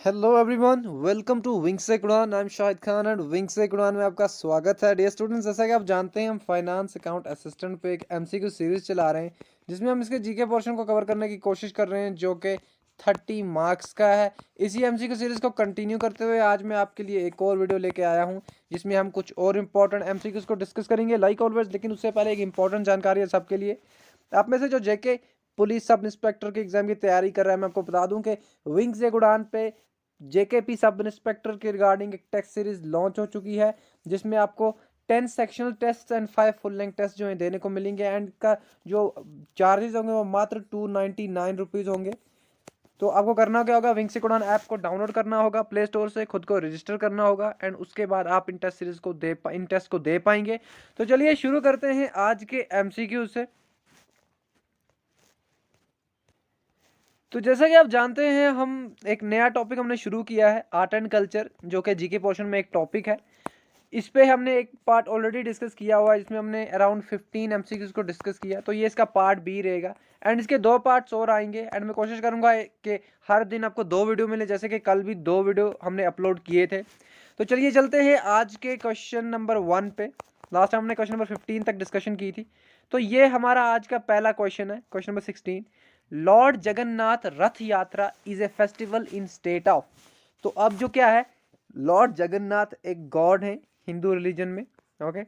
Hello everyone, welcome to wing से उड़ान। I am Shahid Khan and wing से उड़ान में आपका स्वागत है। डियर स्टूडेंट्स, जैसा कि आप जानते हैं हम फाइनेंस अकाउंट असिस्टेंट पे एक एमसीक्यू सीरीज चला रहे हैं जिसमें हम इसके जीके पोर्शन को कवर करने की कोशिश कर रहे हैं जो कि 30 मार्क्स का है। इसी एमसीक्यू सीरीज को कंटिन्यू करते हुए आज मैं आपके लिए एक और वीडियो लेके आया हूँ जिसमें हम कुछ और इंपॉर्टेंट एमसीक्यूज को डिस्कस करेंगे लाइक ऑलवेज। लेकिन उससे पहले एक इंपॉर्टेंट जानकारी है सबके लिए। आप में से जो जेके पुलिस सब इंस्पेक्टर के एग्जाम की तैयारी कर रहा है, मैं आपको बता दूं कि विंग से उड़ान पे जेकेपी सब इंस्पेक्टर के रिगार्डिंग एक टेस्ट सीरीज लॉन्च हो चुकी है जिसमें आपको 10 sectional test and 5 full length test जो है देने को मिलेंगे। एंड का जो चार्जेस होंगे वो मात्र 299 रुपीज़ होंगे। तो आपको करना क्या होगा, विंग सिकोडॉन ऐप को डाउनलोड करना होगा प्ले स्टोर से, खुद को रजिस्टर करना होगा एंड उसके बाद आप इन टेस्ट सीरीज को इन टेस्ट को दे पाएंगे। तो चलिए शुरू करते हैं आज के एमसीक्यू से। तो जैसा कि आप जानते हैं हम एक नया टॉपिक हमने शुरू किया है, आर्ट एंड कल्चर, जो कि जीके पोर्शन में एक टॉपिक है। इस पे हमने एक पार्ट ऑलरेडी डिस्कस किया हुआ है जिसमें हमने अराउंड 15 एमसीक्यूज को डिस्कस किया। तो ये इसका पार्ट बी रहेगा एंड इसके दो पार्ट्स और आएंगे। एंड मैं कोशिश करूंगा कि हर दिन आपको 2 वीडियो मिले, जैसे कि कल भी 2 वीडियो हमने अपलोड किए थे। तो चलिए चलते हैं आज के क्वेश्चन नंबर 1 पे। लास्ट टाइम हमने क्वेश्चन नंबर 15 तक डिस्कशन की थी। तो ये हमारा आज का पहला क्वेश्चन है, question number 16। Lord Jagannath Rath यात्रा is a festival in state of. तो अब जो क्या है, लॉर्ड जगन्नाथ एक गॉड है हिंदू रिलीजन में। ओके,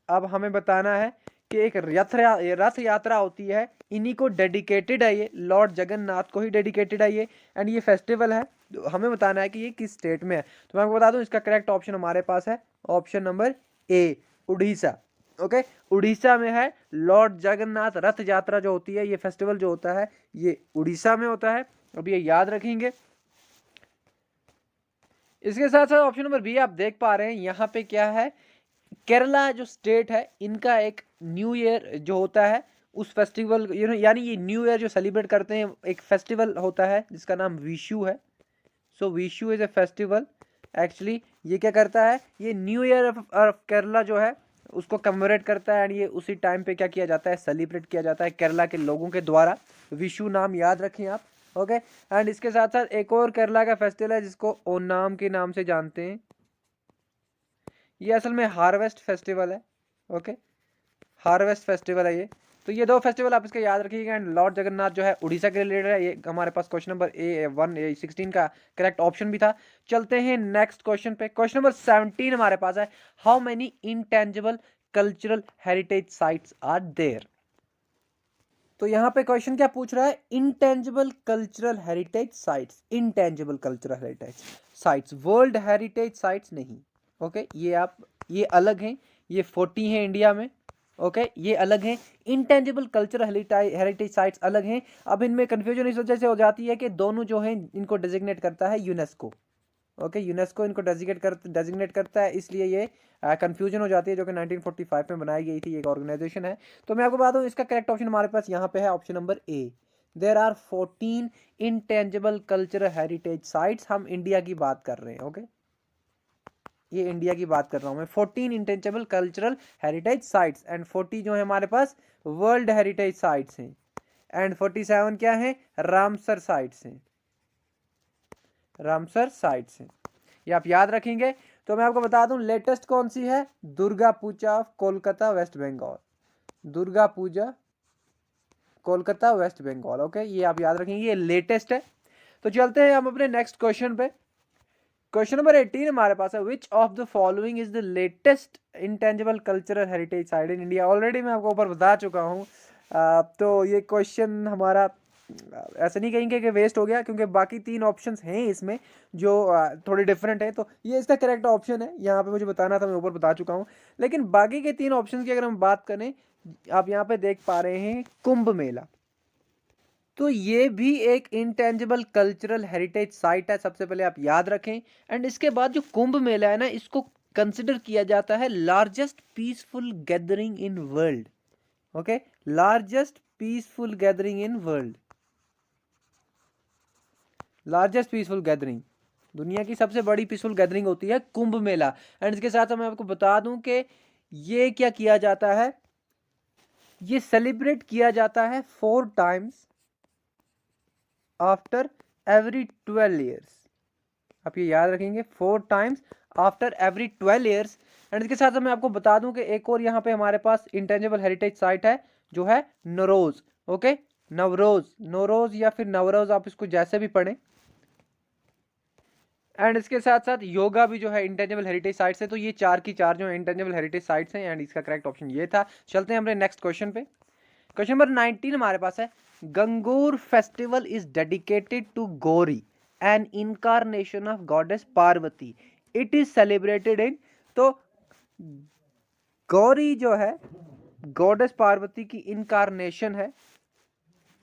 अब हमें बताना है कि एक रथ यात्रा होती है, इन्हीं को डेडिकेटेड है, ये लॉर्ड जगन्नाथ को ही डेडिकेटेड है ये। एंड ये फेस्टिवल है, हमें बताना है कि ये किस स्टेट में है। तो मैं आपको बता दूं, इसका करेक्ट ऑप्शन हमारे पास है ऑप्शन नंबर ए, उड़ीसा। ओके, उड़ीसा में है लॉर्ड जगन्नाथ रथ यात्रा जो होती है, ये फेस्टिवल जो होता है ये उड़ीसा में होता है। अब ये याद रखेंगे। इसके साथ साथ ऑप्शन नंबर बी आप देख पा रहे हैं, यहाँ पे क्या है, केरला जो स्टेट है इनका एक न्यू ईयर जो होता है उस फेस्टिवल, यानी ये न्यू ईयर जो सेलिब्रेट करते हैं, एक फेस्टिवल होता है जिसका नाम विशु है। So Vishu is a festival. Actually ये क्या करता है, ये न्यू ईयर ऑफ केरला जो है उसको कमेमोरेट करता है एंड ये उसी टाइम पे क्या किया जाता है, सेलिब्रेट किया जाता है केरला के लोगों के द्वारा। विशु नाम याद रखें आप। ओके, एंड इसके साथ साथ एक और केरला का फेस्टिवल है जिसको ओनाम के नाम से जानते हैं। ये असल में हार्वेस्ट फेस्टिवल है। ओके, हार्वेस्ट फेस्टिवल है ये। तो ये दो फेस्टिवल आप इसके याद रखिएगा। एंड लॉर्ड जगन्नाथ जो है उड़ीसा के रिलेटेड है। ये हमारे पास क्वेश्चन नंबर A16 का करेक्ट ऑप्शन भी था। चलते हैं नेक्स्ट क्वेश्चन पे। क्वेश्चन नंबर 17 हमारे पास है, how many intangible cultural heritage sites are there. तो यहाँ पे क्वेश्चन क्या पूछ रहा है, intangible cultural heritage sites, intangible cultural heritage sites, world heritage sites नहीं। ओके, ये आप, ये अलग हैं, ये 40 हैं इंडिया में। ओके, ये अलग हैं, इंटेंजिबल कल्चरल हेरिटेज साइट्स अलग हैं। अब इनमें कंफ्यूजन इस वजह से हो जाती है कि दोनों जो हैं इनको डेजिग्नेट करता है यूनेस्को। ओके, यूनेस्को इनको डेजिग्नेट करता है, इसलिए ये कंफ्यूजन हो जाती है, जो कि 1945 में बनाई गई थी, एक ऑर्गेनाइजेशन है। तो मैं आपको बता दूं, इसका करेक्ट ऑप्शन हमारे पास यहाँ पे है option number A. There are 14 intangible cultural heritage sites. हम इंडिया की बात कर रहे हैं। ओके, ये इंडिया की बात कर रहा हूँ मैं। 14 intangible cultural heritage sites and 40 जो है हमारे पास वर्ल्ड हेरिटेज साइट्स हैं एंड 47 क्या है, रामसर साइट्स हैं, रामसर साइट्स हैं। ये आप याद रखेंगे। तो मैं आपको बता दूं, लेटेस्ट कौन सी है, Durga Puja of Kolkata West Bengal, Durga Puja Kolkata West Bengal. Okay, ये आप याद रखेंगे, ये लेटेस्ट है। तो चलते हैं हम अपने नेक्स्ट क्वेश्चन पे। क्वेश्चन नंबर 18 हमारे पास है, which of the following is the latest intangible cultural heritage site in India. Already मैं आपको ऊपर बता चुका हूँ। तो ये क्वेश्चन हमारा ऐसे नहीं कहेंगे कि वेस्ट हो गया, क्योंकि बाकी 3 ऑप्शंस हैं इसमें जो थोड़े डिफरेंट है। तो ये इसका करेक्ट ऑप्शन है, यहाँ पे मुझे बताना था, मैं ऊपर बता चुका हूँ। लेकिन बाकी के 3 ऑप्शंस की अगर हम बात करें, आप यहाँ पे देख पा रहे हैं कुंभ मेला। तो ये भी एक इंटेंजिबल कल्चरल हेरिटेज साइट है, सबसे पहले आप याद रखें। एंड इसके बाद जो कुंभ मेला है ना, इसको कंसिडर किया जाता है largest peaceful gathering in world. Okay, largest peaceful gathering in world, largest peaceful gathering, दुनिया की सबसे बड़ी पीसफुल गैदरिंग होती है कुंभ मेला। एंड इसके साथ मैं आपको बता दूं कि ये क्या किया जाता है, ये सेलिब्रेट किया जाता है 4 टाइम्स आफ्टर एवरी 12 ईयर्स। आप ये याद रखेंगे 4 times after every 12 years. And इसके साथ मैं आपको बता दूं कि एक और यहाँ पे हमारे पास इंटेंजिबल हेरिटेज साइट है जो है नौरोज। ओके, नवरोज, नौरोज या फिर नवरोज, आप इसको जैसे भी पढ़ें। एंड इसके साथ साथ योगा भी जो है इंटेंजिबल हेरिटेज साइट्स है। तो ये 4 की 4 जो है इंटेंजिबल हेरिटेज साइट्स हैं। एंड इसका करेक्ट ऑप्शन ये था। चलते हैं अपने नेक्स्ट क्वेश्चन पे। क्वेश्चन नंबर 19 हमारे पास है, Gangaur festival is dedicated to Gauri an incarnation of goddess Parvati, it is celebrated in. तो गौरी जो है गॉडेस पार्वती की इनकारनेशन है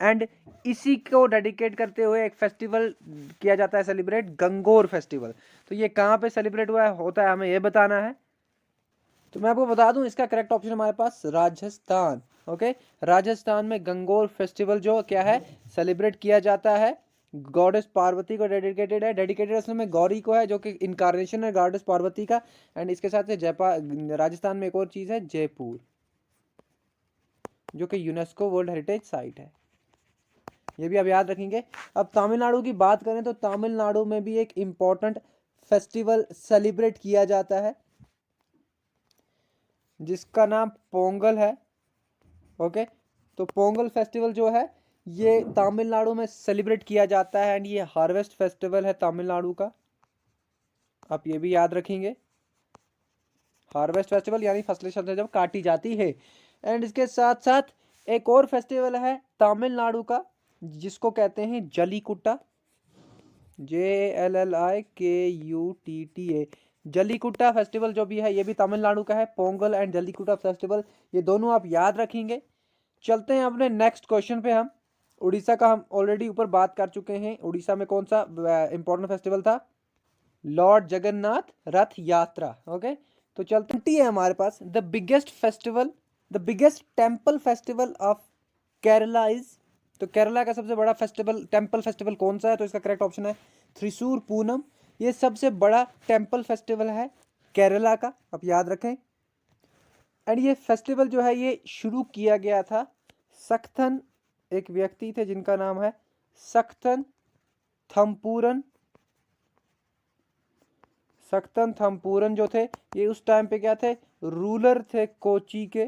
एंड इसी को डेडिकेट करते हुए एक फेस्टिवल किया जाता है सेलिब्रेट, गंगोर फेस्टिवल। तो ये कहाँ पे सेलिब्रेट हुआ है होता है, हमें ये बताना है। तो मैं आपको बता दूं इसका करेक्ट ऑप्शन हमारे पास राजस्थान। ओके, राजस्थान में गंगोर फेस्टिवल जो क्या है सेलिब्रेट किया जाता है, गॉडेस पार्वती को डेडिकेटेड है। डेडिकेटेड असल में गौरी को है जो कि इनकारनेशन है गॉडेस पार्वती का। एंड इसके साथ जयपुर, राजस्थान में एक और चीज है जयपुर, जो कि यूनेस्को वर्ल्ड हेरिटेज साइट है। ये भी आप याद रखेंगे। अब तमिलनाडु की बात करें तो तमिलनाडु में भी एक इंपॉर्टेंट फेस्टिवल सेलिब्रेट किया जाता है जिसका नाम पोंगल है। ओके, तो पोंगल फेस्टिवल जो है ये तमिलनाडु में सेलिब्रेट किया जाता है एंड ये हार्वेस्ट फेस्टिवल है तमिलनाडु का। आप ये भी याद रखेंगे, हार्वेस्ट फेस्टिवल यानी फसलें जब काटी जाती है। एंड इसके साथ साथ एक और फेस्टिवल है तमिलनाडु का जिसको कहते हैं जलीकुट्टा, JLLIKUTTA। जलीकुट्टा फेस्टिवल जो भी है ये भी तमिलनाडु का है। पोंगल एंड जलीकुट्टा फेस्टिवल ये दोनों आप याद रखेंगे। चलते हैं अपने नेक्स्ट क्वेश्चन पे। हम उड़ीसा का हम ऑलरेडी ऊपर बात कर चुके हैं। उड़ीसा में कौन सा इंपॉर्टेंट फेस्टिवल था, लॉर्ड जगन्नाथ रथ यात्रा। ओके, तो चलती है हमारे पास the biggest festival, the biggest temple festival of Kerala is. तो केरला का सबसे बड़ा फेस्टिवल, टेम्पल फेस्टिवल कौन सा है, तो इसका करेक्ट ऑप्शन है थ्रिशूर पूनम। ये सबसे बड़ा टेम्पल फेस्टिवल है केरला का, आप याद रखें। एंड ये फेस्टिवल जो है ये शुरू किया गया था सक्थन, एक व्यक्ति थे जिनका नाम है सक्थन थम्पूरन। सक्थन थम्पूरन जो थे ये उस टाइम पे क्या थे, रूलर थे कोची के।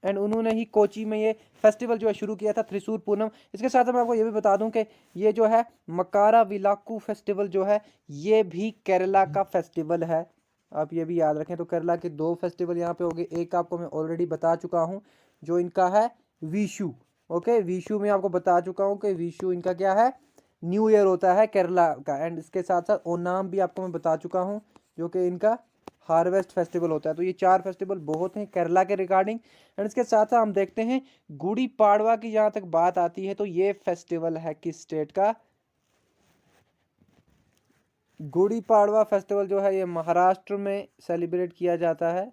एंड उन्होंने ही कोची में ये फेस्टिवल जो है शुरू किया था त्रिशूर पूनम। इसके साथ मैं आपको ये भी बता दूं कि ये जो है मकारा विलाकू फेस्टिवल जो है ये भी केरला का फेस्टिवल है। आप ये भी याद रखें। तो केरला के 2 फेस्टिवल यहाँ पे हो गए। एक आपको मैं ऑलरेडी बता चुका हूँ जो इनका है विशु। ओके, विशु में आपको बता चुका हूँ कि विशु इनका क्या है, न्यू ईयर होता है केरला का। एंड इसके साथ साथ ओनाम भी आपको मैं बता चुका हूँ जो कि इनका हार्वेस्ट फेस्टिवल होता है। तो ये 4 फेस्टिवल बहुत हैं केरला के रिगार्डिंग। एंड इसके साथ साथ हम देखते हैं गुड़ी पाड़वा की जहाँ तक बात आती है तो ये फेस्टिवल है किस स्टेट का, गुड़ी पाड़वा फेस्टिवल जो है ये महाराष्ट्र में सेलिब्रेट किया जाता है।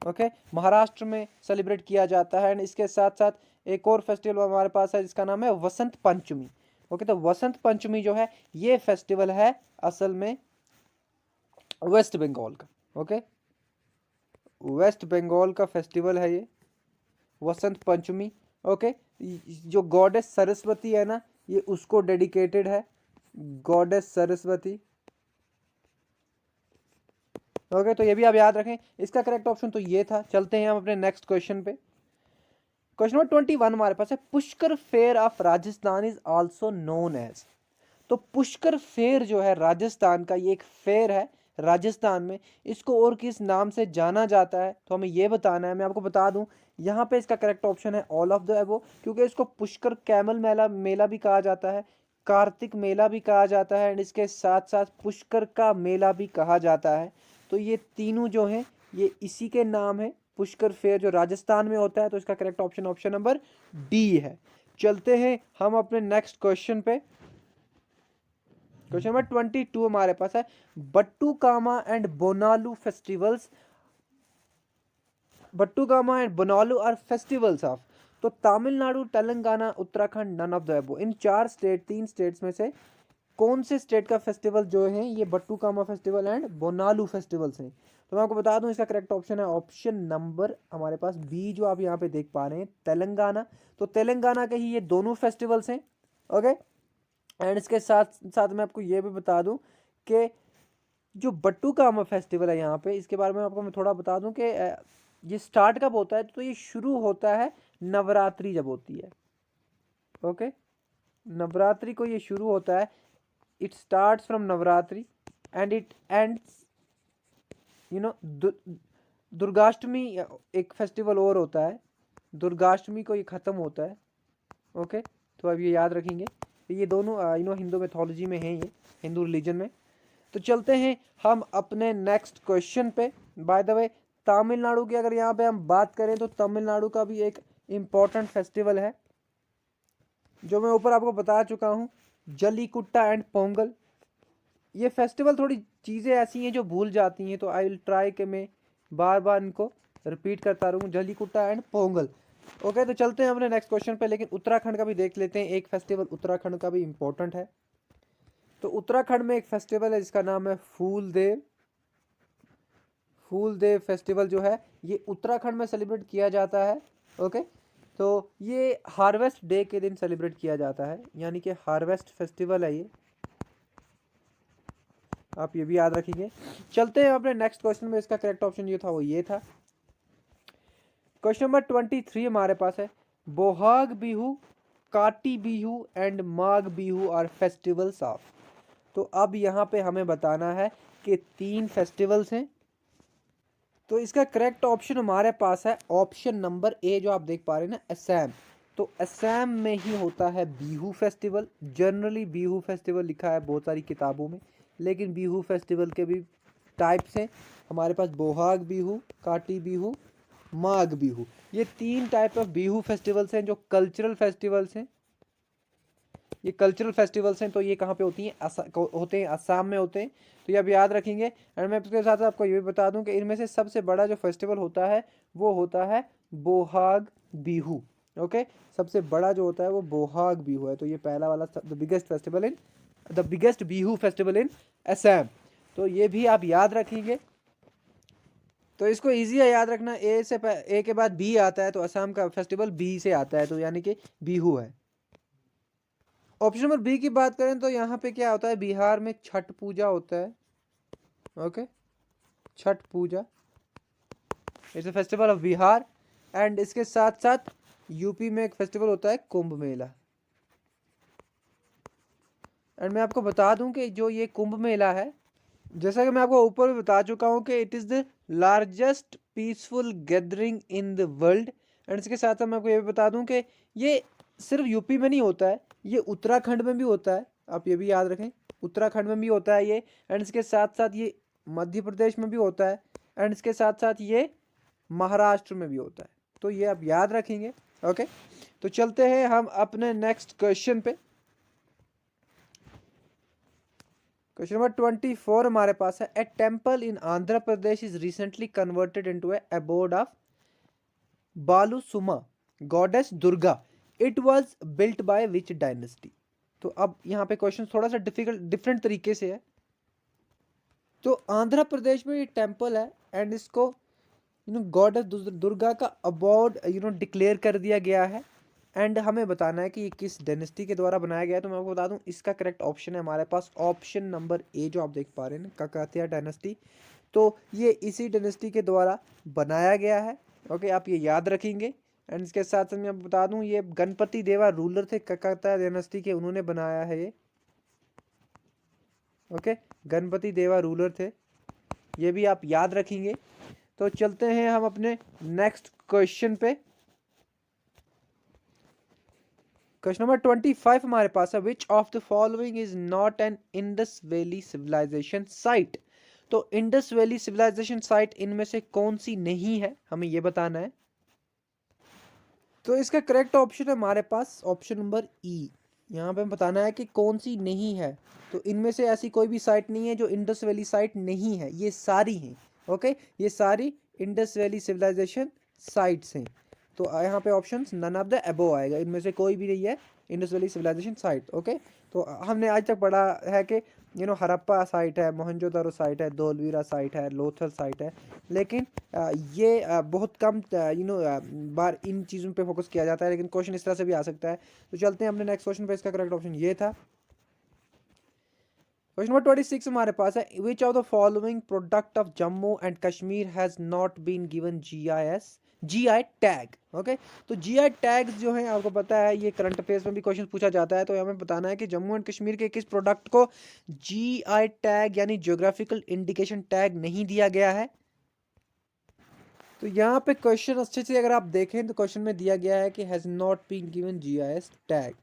ओके, महाराष्ट्र में सेलिब्रेट किया जाता है। एंड इसके साथ साथ एक और फेस्टिवल हमारे पास है जिसका नाम है वसंत पंचमी। ओके, तो वसंत पंचमी जो है ये फेस्टिवल है असल में वेस्ट बंगाल का। ओके, वेस्ट बंगाल का फेस्टिवल है ये वसंत पंचमी। ओके, जो गॉडेस सरस्वती है ना ये उसको डेडिकेटेड है, गॉडेस सरस्वती। ओके, तो ये भी आप याद रखें। इसका करेक्ट ऑप्शन तो ये था। चलते हैं हम अपने नेक्स्ट क्वेश्चन पे। क्वेश्चन नंबर 21 हमारे पास है, Pushkar fair of Rajasthan is also known as. तो पुष्कर फेयर जो है राजस्थान का ये एक फेयर है राजस्थान में, इसको और किस नाम से जाना जाता है तो हमें ये बताना है। मैं आपको बता दूं यहाँ पे इसका करेक्ट ऑप्शन है ऑल ऑफ द अबव, क्योंकि इसको पुष्कर कैमल मेला मेला भी कहा जाता है, कार्तिक मेला भी कहा जाता है एंड इसके साथ साथ पुष्कर का मेला भी कहा जाता है। तो ये तीनों जो हैं ये इसी के नाम है, पुष्कर फेयर जो राजस्थान में होता है। तो इसका correct option option number D है। चलते हैं हम अपने नेक्स्ट क्वेश्चन पे। क्वेश्चन नंबर 22 हमारे पास है, Bathukamma and Bonalu festivals, Bathukamma and Bonalu are festivals of. तो Tamil Nadu, Telangana, Uttarakhand, none of the above. इन 3 स्टेट्स में से कौन से स्टेट का फेस्टिवल जो है ये बट्टुकामा फेस्टिवल एंड बोनालू फेस्टिवल्स हैं। तो मैं आपको बता दूं इसका करेक्ट ऑप्शन है ऑप्शन नंबर हमारे पास बी, जो आप यहाँ पे देख पा रहे हैं तेलंगाना। तो तेलंगाना के ही ये दोनों फेस्टिवल्स हैं। ओके, एंड इसके साथ साथ मैं आपको ये भी बता दूं कि जो बट्टुकामा फेस्टिवल है यहाँ पे, इसके बारे में आपको मैं थोड़ा बता दूं कि ये स्टार्ट कब होता है। तो ये शुरू होता है नवरात्रि जब होती है। ओके, नवरात्रि को ये शुरू होता है। It starts from Navratri and it ends, you know, Durgashtami एक फेस्टिवल और होता है, दुर्गाष्टमी को ये ख़त्म होता है। ओके, तो अब ये याद रखेंगे, ये दोनों हिंदू मैथोलॉजी में हैं, ये हिंदू रिलीजन में। तो चलते हैं हम अपने नेक्स्ट क्वेश्चन पे। बाय द वे, तमिलनाडु की अगर यहाँ पे हम बात करें तो तमिलनाडु का भी एक इम्पॉर्टेंट फेस्टिवल है जो मैं ऊपर आपको बता चुका हूँ, जलीकुट्टा एंड पोंगल। ये फेस्टिवल थोड़ी चीज़ें ऐसी हैं जो भूल जाती हैं, तो आई विल ट्राई कि मैं बार बार इनको रिपीट करता रहूँ, जलीकुट्टा एंड पोंगल। ओके, तो चलते हैं अपने नेक्स्ट क्वेश्चन पे। लेकिन उत्तराखंड का भी देख लेते हैं, एक फेस्टिवल उत्तराखंड का भी इम्पोर्टेंट है। तो उत्तराखंड में एक फेस्टिवल है जिसका नाम है फूल देव। फूल देव फेस्टिवल जो है ये उत्तराखंड में सेलिब्रेट किया जाता है। ओके, तो ये हार्वेस्ट डे के दिन सेलिब्रेट किया जाता है, यानी कि हार्वेस्ट फेस्टिवल है ये, आप ये भी याद रखेंगे। चलते हैं अपने नेक्स्ट क्वेश्चन में। इसका करेक्ट ऑप्शन ये था, वो ये था। क्वेश्चन नंबर 23 हमारे पास है, Bohag Bihu, Kati Bihu and Magh Bihu are festivals of. तो अब यहाँ पे हमें बताना है कि 3 फेस्टिवल्स हैं। तो इसका करेक्ट ऑप्शन हमारे पास है ऑप्शन नंबर ए, जो आप देख पा रहे हैं ना, असम। तो असम में ही होता है Bihu festival. Generally Bihu festival लिखा है बहुत सारी किताबों में, लेकिन बिहू फेस्टिवल के भी टाइप्स हैं हमारे पास, बोहाग बिहू, काटी बिहू, माघ बिहू। ये 3 टाइप ऑफ बिहू फेस्टिवल्स हैं जो कल्चरल फेस्टिवल्स हैं। ये कल्चरल फेस्टिवल्स हैं, तो ये कहाँ पे होती हैं, होते हैं असम में होते हैं। तो ये आप याद रखेंगे। एंड मैं इसके साथ आपको ये भी बता दूं कि इनमें से सबसे बड़ा जो फेस्टिवल होता है वो होता है बोहाग बिहू। ओके, सबसे बड़ा जो होता है वो बोहाग बिहू है। तो ये पहला वाला the biggest festival in, the biggest Bihu festival in Assam. तो ये भी आप याद रखेंगे। तो इसको ईजी है याद रखना, ए के बाद बी आता है, तो असम का फेस्टिवल बी से आता है, तो यानी कि बिहू है। ऑप्शन नंबर बी की बात करें तो यहाँ पे क्या होता है, बिहार में छठ पूजा होता है। Okay, Chhath Puja it's a festival of Bihar. And इसके साथ साथ यूपी में एक फेस्टिवल होता है कुंभ मेला। एंड मैं आपको बता दूं कि जो ये कुंभ मेला है, जैसा कि मैं आपको ऊपर भी बता चुका हूँ कि it is the largest peaceful gathering in the world. And इसके साथ साथ मैं आपको ये भी बता दूं कि ये सिर्फ यूपी में नहीं होता है, ये उत्तराखंड में भी होता है। आप ये भी याद रखें, उत्तराखंड में भी होता है ये। एंड इसके साथ साथ ये मध्य प्रदेश में भी होता है। एंड इसके साथ साथ ये महाराष्ट्र में भी होता है। तो ये आप याद रखेंगे। ओके, तो चलते हैं हम अपने नेक्स्ट क्वेश्चन पे। क्वेश्चन नंबर 24 हमारे पास है, a temple in Andhra Pradesh is recently converted into a abode of Balusuma goddess Durga. It was built by which dynasty. तो अब यहाँ पे क्वेश्चन थोड़ा सा डिफरेंट तरीके से है। तो आंध्र प्रदेश में ये टेम्पल है एंड इसको गॉडेस दुर्गा का अबोर्ड डिक्लेयर कर दिया गया है। एंड हमें बताना है कि ये किस डायनेस्टी के द्वारा बनाया गया है। तो मैं आपको बता दूं, इसका करेक्ट ऑप्शन है हमारे पास ऑप्शन नंबर ए, जो आप देख पा रहे हैं, काकतीय डायनेस्टी। तो ये इसी डायनेस्टी के द्वारा बनाया गया है। ओके, आप ये याद रखेंगे। एंड इसके साथ साथ मैं आपको बता दूं, ये गणपति देवा रूलर थे काकतीय डायनेस्टी के, उन्होंने बनाया है ये। ओके, गणपति देवा रूलर थे, ये भी आप याद रखेंगे। तो चलते हैं हम अपने नेक्स्ट क्वेश्चन पे। क्वेश्चन नंबर 25 हमारे पास है, which of the following is not an Indus valley civilization site. तो इंडस वैली सिविलाइजेशन साइट इनमें से कौन सी नहीं है, हमें यह बताना है। तो इसका करेक्ट ऑप्शन है हमारे पास ऑप्शन नंबर ई। यहाँ पे हमें बताना है कि कौन सी नहीं है। तो इनमें से ऐसी कोई भी साइट नहीं है जो इंडस वैली साइट नहीं है, ये सारी हैं। ओके, ये सारी इंडस वैली सिविलाइजेशन साइट्स हैं। तो यहाँ पे option none of the above आएगा, इनमें से कोई भी नहीं है Indus valley civilization site. Okay, तो हमने आज तक पढ़ा है कि हड़प्पा साइट है, मोहनजोदारो साइट है, धोलवीरा साइट है, लोथल साइट है। लेकिन ये बहुत कम बार इन चीज़ों पे फोकस किया जाता है, लेकिन क्वेश्चन इस तरह से भी आ सकता है। तो चलते हैं अपने नेक्स्ट क्वेश्चन पे। इसका करेक्ट ऑप्शन ये था। क्वेश्चन नंबर 26 हमारे पास है, which of the following product of Jammu and Kashmir has not been given GI tag. Okay, तो जीआई टैग्स जो है आपको पता है ये करंट अफेयर्स में भी क्वेश्चन पूछा जाता है, तो हमें बताना है कि जम्मू एंड कश्मीर के किस प्रोडक्ट को जीआई टैग यानी ज्योग्राफिकल इंडिकेशन टैग नहीं दिया गया है। तो यहाँ पे क्वेश्चन अच्छे से अगर आप देखें तो क्वेश्चन में दिया गया है कि has not been given GIs tag.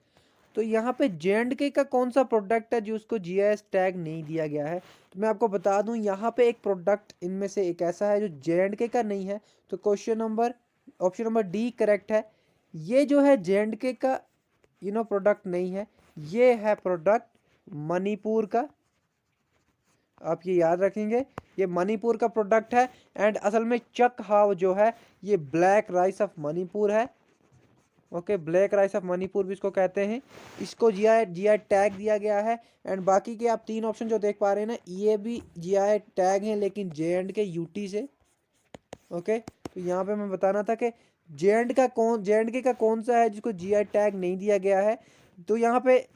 तो यहाँ पे जे का कौन सा प्रोडक्ट है जो उसको जीआईएस टैग नहीं दिया गया है। तो मैं आपको बता दूं यहाँ पे एक प्रोडक्ट इनमें से एक ऐसा है जो जे का नहीं है, तो ऑप्शन नंबर डी करेक्ट है। ये जो है जे का प्रोडक्ट नहीं है, ये है प्रोडक्ट मणिपुर का। आप ये याद रखेंगे, ये मणिपुर का प्रोडक्ट है। एंड असल में चक हाव जो है ये ब्लैक राइस ऑफ मणिपुर है। Okay, black rice of Manipur भी इसको कहते हैं। इसको जीआई टैग दिया गया है। एंड बाकी के आप 3 ऑप्शन जो देख पा रहे हैं ना, ये भी जीआई टैग हैं लेकिन जे यूटी से। ओके, तो यहाँ पे मैं बताना था कि जे का कौन सा है जिसको जीआई टैग नहीं दिया गया है। तो यहाँ पे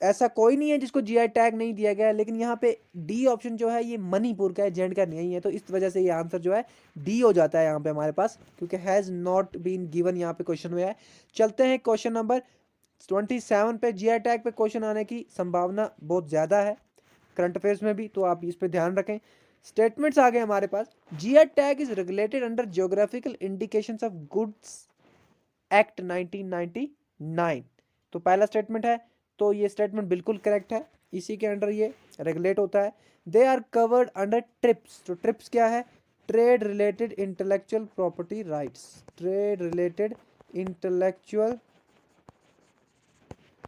ऐसा कोई नहीं है जिसको जीआई टैग नहीं दिया गया है, लेकिन यहाँ पे डी ऑप्शन जो है ये मणिपुर का है, जे का नहीं है, तो इस वजह से ये आंसर जो है डी हो जाता है यहाँ पे हमारे पास, क्योंकि हैज़ नॉट बीन गिवन यहाँ पे क्वेश्चन में है। चलते हैं क्वेश्चन नंबर 27 पे। जीआई टैग पे क्वेश्चन आने की संभावना बहुत ज़्यादा है करंट अफेयर्स में भी, तो आप इस पर ध्यान रखें। स्टेटमेंट्स आ गए हमारे पास। GI tag is regulated under geographical indications of goods act 1999। तो पहला स्टेटमेंट है, तो ये स्टेटमेंट बिल्कुल करेक्ट है, इसी के अंडर ये रेगुलेट होता है। They are covered under TRIPS. तो ट्रिप्स क्या है? Trade related intellectual property rights. Trade related intellectual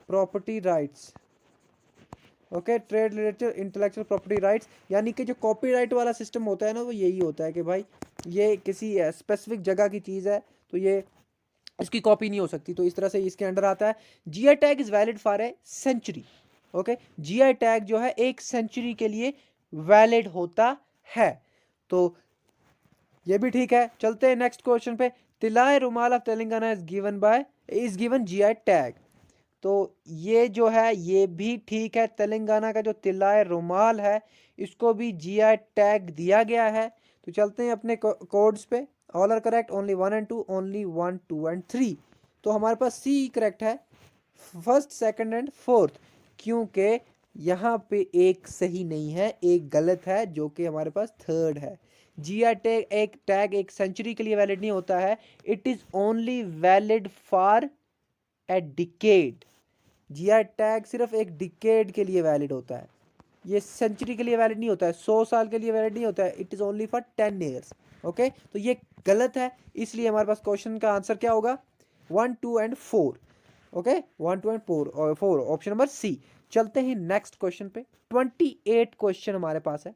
property rights. Okay, trade related intellectual property rights, यानी कि जो कॉपीराइट वाला सिस्टम होता है ना, वो यही होता है कि भाई ये किसी स्पेसिफिक जगह की चीज़ है तो ये इसकी कॉपी नहीं हो सकती, तो इस तरह से इसके अंडर आता है। GI tag is valid for a century. Okay, GI tag जो है 1 सेंचुरी के लिए वैलिड होता है, तो ये भी ठीक है। चलते हैं नेक्स्ट क्वेश्चन पे। तिलाय रुमाल of Telangana is given GI tag. तो ये जो है ये भी ठीक है, तेलंगाना का जो तिलाय रुमाल है इसको भी जीआई टैग दिया गया है। तो चलते हैं अपने कोड्स पे। All are correct, only 1 and 2, only 1, 2 and 3। तो हमारे पास सी करेक्ट है, फर्स्ट, सेकंड एंड फोर्थ, क्योंकि यहाँ पे एक सही नहीं है, एक गलत है, जो कि हमारे पास थर्ड है। जीआई टैग एक सेंचुरी के लिए वैलिड नहीं होता है, it is only valid for a decade. GI tag सिर्फ एक डिकेड के लिए वैलिड होता है, ये सेंचुरी के लिए वैलिड नहीं होता है, 100 साल के लिए वैलिड नहीं होता है, it is only for 10 years. Okay, तो ये गलत है, इसलिए हमारे पास क्वेश्चन का आंसर क्या होगा? 1, 2 and 4। Okay, 1, 2 and 4 option number C. चलते हैं नेक्स्ट क्वेश्चन पे। 28 क्वेश्चन हमारे पास है।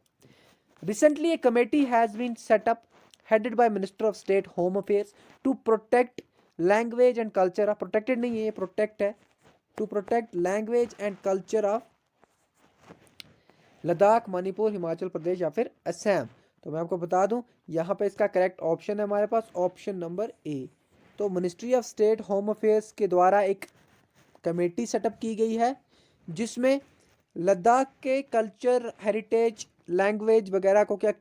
Recently a committee has been set up headed by minister of state home affairs to protect language and culture of, protected नहीं है ये प्रोटेक्ट है, to protect language and culture of Ladakh, Manipur, Himachal Pradesh या फिर असम। तो मैं आपको बता दूं यहाँ पे इसका करेक्ट ऑप्शन है हमारे पास ऑप्शन नंबर ए। तो ministry of state home affairs के द्वारा एक कमेटी सेटअप की गई है जिसमें लद्दाख के कल्चर, हेरिटेज, लैंग्वेज वगैरह को क्या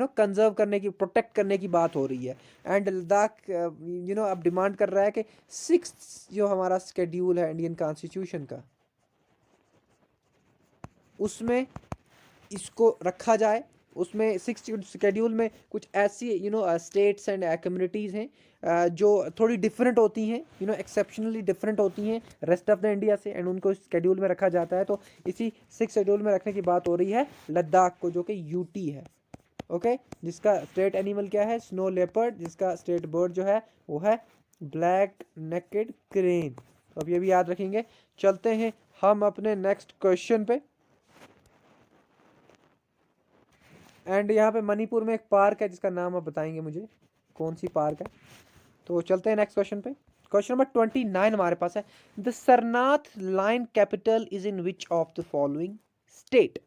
कंजर्व करने की, प्रोटेक्ट करने की बात हो रही है। एंड लद्दाख अब डिमांड कर रहा है कि 6th जो हमारा शेड्यूल है इंडियन कॉन्स्टिट्यूशन का, उसमें इसको रखा जाए। उसमें 6th शेड्यूल में कुछ ऐसी स्टेट्स एंड कम्युनिटीज़ हैं जो थोड़ी डिफरेंट होती हैं, एक्सेप्शनली डिफरेंट होती हैं रेस्ट ऑफ द इंडिया से, एंड उनको शेड्यूल में रखा जाता है। तो इसी 6th शेड्यूल में रखने की बात हो रही है लद्दाख को, जो कि यूटी है। ओके, जिसका स्टेट एनिमल क्या है? Snow leopard. जिसका स्टेट बर्ड जो है वो है ब्लैक नेकेड क्रेन। तो अब ये भी याद रखेंगे। चलते हैं हम अपने नेक्स्ट क्वेश्चन पे। एंड यहाँ पे मणिपुर में एक पार्क है जिसका नाम आप बताएंगे मुझे कौन सी पार्क है। तो चलते हैं नेक्स्ट क्वेश्चन पे। क्वेश्चन नंबर 29 हमारे पास है। The Sarnath lion capital is in which of the following state.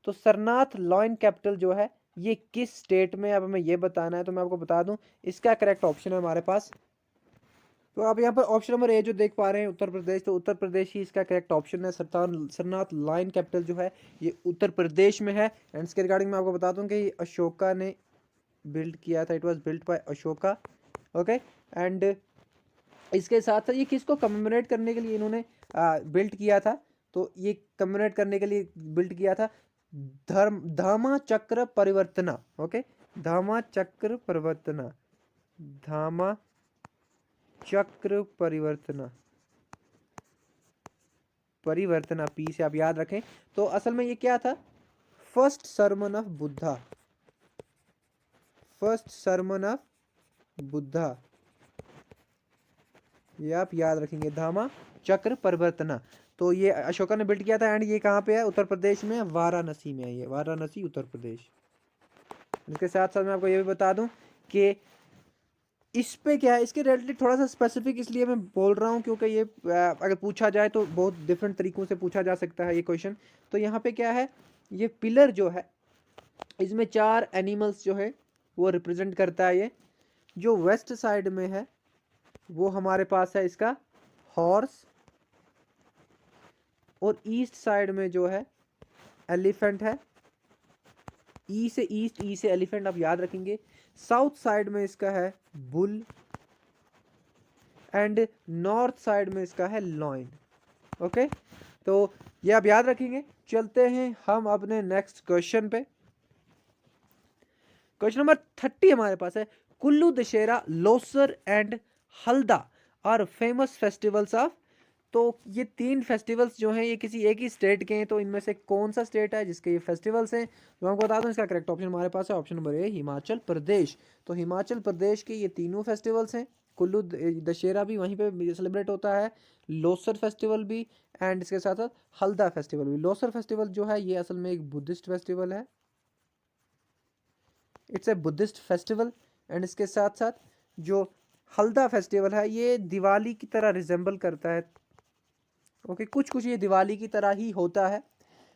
तो सरनाथ लायन कैपिटल जो है ये किस स्टेट में, अब हमें ये बताना है। तो मैं आपको बता दूं इसका करेक्ट ऑप्शन है हमारे पास तो आप यहाँ पर ऑप्शन नंबर ए जो देख पा रहे हैं उत्तर प्रदेश, तो उत्तर प्रदेश ही इसका करेक्ट ऑप्शन है। सरनाथ लायन कैपिटल जो है ये उत्तर प्रदेश में है। एंड इसके रिगार्डिंग मैं आपको बता दूं कि अशोका ने बिल्ड किया था, it was built bye Ashoka. Okay, and इसके साथ साथ ये किसको कमेमोरेट करने के लिए इन्होंने बिल्ट किया था, तो ये कमेमोरेट करने के लिए बिल्ट किया था धामा चक्र परिवर्तना। ओके, धामा चक्र परिवर्तना, धामा चक्र परिवर्तना, परिवर्तना पी से आप याद रखें। तो असल में ये क्या था, first sermon of Buddha, first sermon of Buddha, ये आप याद रखेंगे, धामा चक्र परिवर्तना। तो ये अशोका ने बिल्ड किया था एंड ये कहाँ पे है, उत्तर प्रदेश में, वाराणसी में है, ये वाराणसी उत्तर प्रदेश। इसके साथ साथ मैं आपको ये भी बता दूं कि इस पे क्या है, इसके रिलेटेड थोड़ा सा स्पेसिफिक इसलिए मैं बोल रहा हूँ क्योंकि ये अगर पूछा जाए तो बहुत डिफरेंट तरीकों से पूछा जा सकता है ये क्वेश्चन। तो यहाँ पे क्या है, ये पिलर जो है इसमें 4 एनिमल्स जो है वो रिप्रेजेंट करता है। ये जो वेस्ट साइड में है वो हमारे पास है इसका हॉर्स, और ईस्ट साइड में जो है एलिफेंट है। ई से ईस्ट, ई से एलिफेंट आप याद रखेंगे। साउथ साइड में इसका है बुल, एंड नॉर्थ साइड में इसका है लॉइन। ओके, तो ये आप याद रखेंगे। चलते हैं हम अपने नेक्स्ट क्वेश्चन पे। क्वेश्चन नंबर 30 हमारे पास है, Kullu Dussehra, Losar and Halda are famous festivals of. तो ये 3 फेस्टिवल्स जो हैं ये किसी एक ही स्टेट के हैं, तो इनमें से कौन सा स्टेट है जिसके ये फेस्टिवल्स हैं। तो आपको बता दूं इसका करेक्ट ऑप्शन हमारे पास है ऑप्शन नंबर ए, हिमाचल प्रदेश। तो हिमाचल प्रदेश के ये तीनों फेस्टिवल्स हैं। कुल्लू दशहरा भी वहीं पे सेलिब्रेट होता है, लोसर फेस्टिवल भी, एंड इसके साथ साथ हल्दा फेस्टिवल भी। लोसर फेस्टिवल जो है ये असल में एक बुद्धिस्ट फेस्टिवल है, it's a Buddhist festival. And इसके साथ साथ जो हल्दा फेस्टिवल है ये दिवाली की तरह रिजेंबल करता है। ओके, कुछ कुछ ये दिवाली की तरह ही होता है।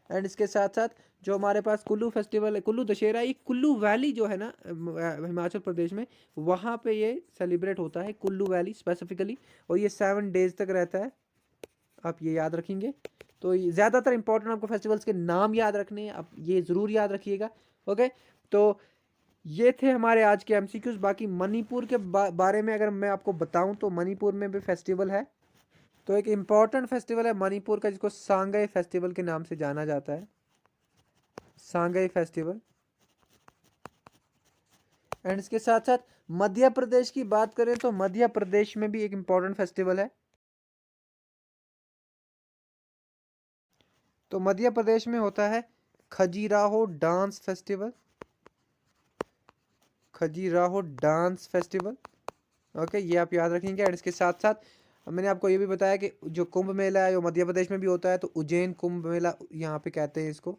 एंड इसके साथ साथ जो हमारे पास कुल्लू फेस्टिवल है, कुल्लू दशहरा, ये कुल्लू वैली जो है ना हिमाचल प्रदेश में, वहाँ पे ये सेलिब्रेट होता है, कुल्लू वैली स्पेसिफिकली, और ये 7 डेज तक रहता है, आप ये याद रखेंगे। तो ज़्यादातर इंपॉर्टेंट आपको फेस्टिवल्स के नाम याद रखने हैं, आप ये ज़रूर याद रखिएगा। ओके, तो ये थे हमारे आज के एमसीक्यूज। बाकी मणिपुर के बारे में अगर मैं आपको बताऊं तो मणिपुर में भी फेस्टिवल है। तो एक इम्पॉर्टेंट फेस्टिवल है मणिपुर का जिसको सांगाई फेस्टिवल के नाम से जाना जाता है, सांगाई फेस्टिवल। एंड इसके साथ साथ मध्य प्रदेश की बात करें तो मध्य प्रदेश में भी एक इम्पॉर्टेंट फेस्टिवल है। तो मध्य प्रदेश में होता है Khajuraho dance festival, Khajuraho dance festival. Okay, ये आप याद रखेंगे। एंड इसके साथ साथ मैंने आपको ये भी बताया कि जो कुंभ मेला है वो मध्य प्रदेश में भी होता है, तो उज्जैन कुंभ मेला यहाँ पे कहते हैं इसको,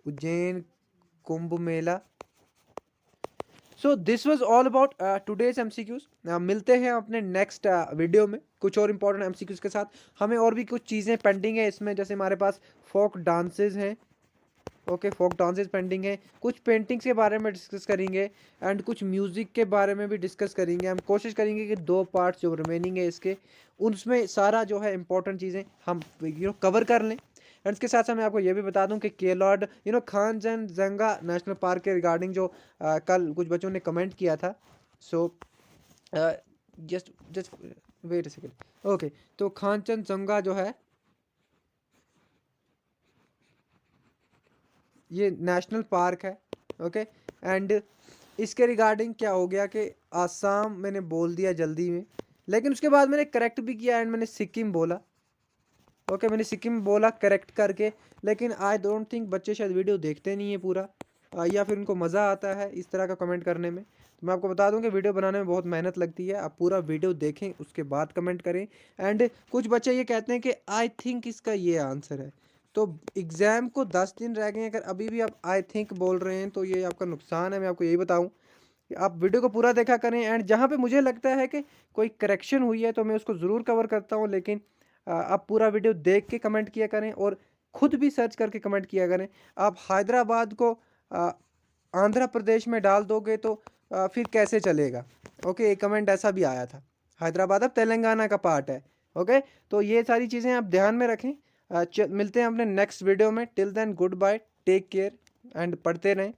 Ujjain Kumbh Mela. So this was all about today's MCQs. मिलते हैं अपने नेक्स्ट वीडियो में कुछ और इंपॉर्टेंट एमसीक्यूज के साथ। हमें और भी कुछ चीज़ें पेंडिंग है इसमें, जैसे हमारे पास फोक डांसेस हैं। ओके, फोक डांसेस पेंडिंग है, कुछ पेंटिंग्स के बारे में डिस्कस करेंगे, एंड कुछ म्यूज़िक के बारे में भी डिस्कस करेंगे। हम कोशिश करेंगे कि 2 पार्ट्स जो रिमेनिंग है इसके, उसमें सारा जो है इंपॉर्टेंट चीज़ें हम कवर कर लें। एंड इसके साथ साथ मैं आपको ये भी बता दूं कि केलॉड खानचनजंगा नेशनल पार्क के रिगार्डिंग जो कल कुछ बच्चों ने कमेंट किया था। So just just wait a second. Okay, तो खानचनजंगा जो है ये नेशनल पार्क है। ओके, एंड इसके रिगार्डिंग क्या हो गया कि आसाम मैंने बोल दिया जल्दी में, लेकिन उसके बाद मैंने करेक्ट भी किया एंड मैंने सिक्किम बोला। ओके, मैंने सिक्किम बोला करेक्ट करके, लेकिन आई डोंट थिंक बच्चे शायद वीडियो देखते नहीं है पूरा, या फिर उनको मज़ा आता है इस तरह का कमेंट करने में। तो मैं आपको बता दूं कि वीडियो बनाने में बहुत मेहनत लगती है, आप पूरा वीडियो देखें उसके बाद कमेंट करें। एंड कुछ बच्चे ये कहते हैं कि आई थिंक इसका ये आंसर है। तो एग्ज़ाम को 10 दिन रह गए हैं, अगर अभी भी आप आई थिंक बोल रहे हैं तो ये आपका नुकसान है। मैं आपको यही बताऊँ कि आप वीडियो को पूरा देखा करें, एंड जहाँ पे मुझे लगता है कि कोई करेक्शन हुई है तो मैं उसको ज़रूर कवर करता हूँ, लेकिन आप पूरा वीडियो देख के कमेंट किया करें और ख़ुद भी सर्च करके कमेंट किया करें। आप हैदराबाद को आंध्र प्रदेश में डाल दोगे तो फिर कैसे चलेगा। ओके, एक कमेंट ऐसा भी आया था, हैदराबाद अब तेलंगाना का पार्ट है। ओके, तो ये सारी चीज़ें आप ध्यान में रखें। मिलते हैं अपने नेक्स्ट वीडियो में। Till then good bye, take care and पढ़ते रहें।